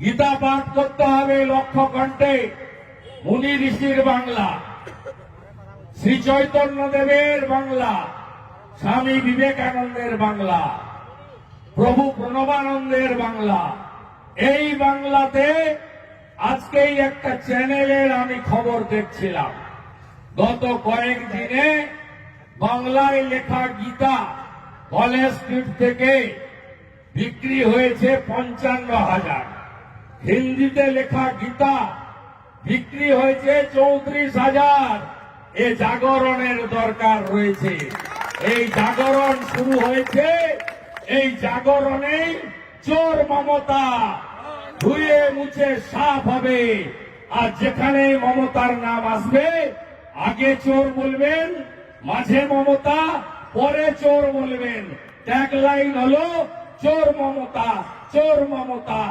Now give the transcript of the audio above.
গীতা পাঠ করতে হবে লক্ষ কণ্ঠে। মুনি ঋষির বাংলা, শ্রী চৈতন্য দেবের বাংলা, স্বামী বিবেকানন্দের বাংলা, প্রভু প্রণবানন্দের বাংলা। এই বাংলাতে আজকেই একটা চ্যানেলের আমি খবর দেখছিলাম, গত কয়েকদিনে বাংলায় লেখা গীতা কলেজ স্ট্রিট থেকে বিক্রি হয়েছে 55,000, হিন্দিতে লেখা গীতা বিক্রি হয়েছে 34,000। এ জাগরণের দরকার রয়েছে। এই জাগরণ শুরু হয়েছে, এই জাগরণেই চোর মমতা ধুয়ে মুছে সাফ হবে। আর যেখানে মমতার নাম আসবে, আগে চোর বলবেন, মাঝে মমতা, পরে চোর বলবেন। ট্যাগলাইন হলো চোর মমতা, চোর মমতা।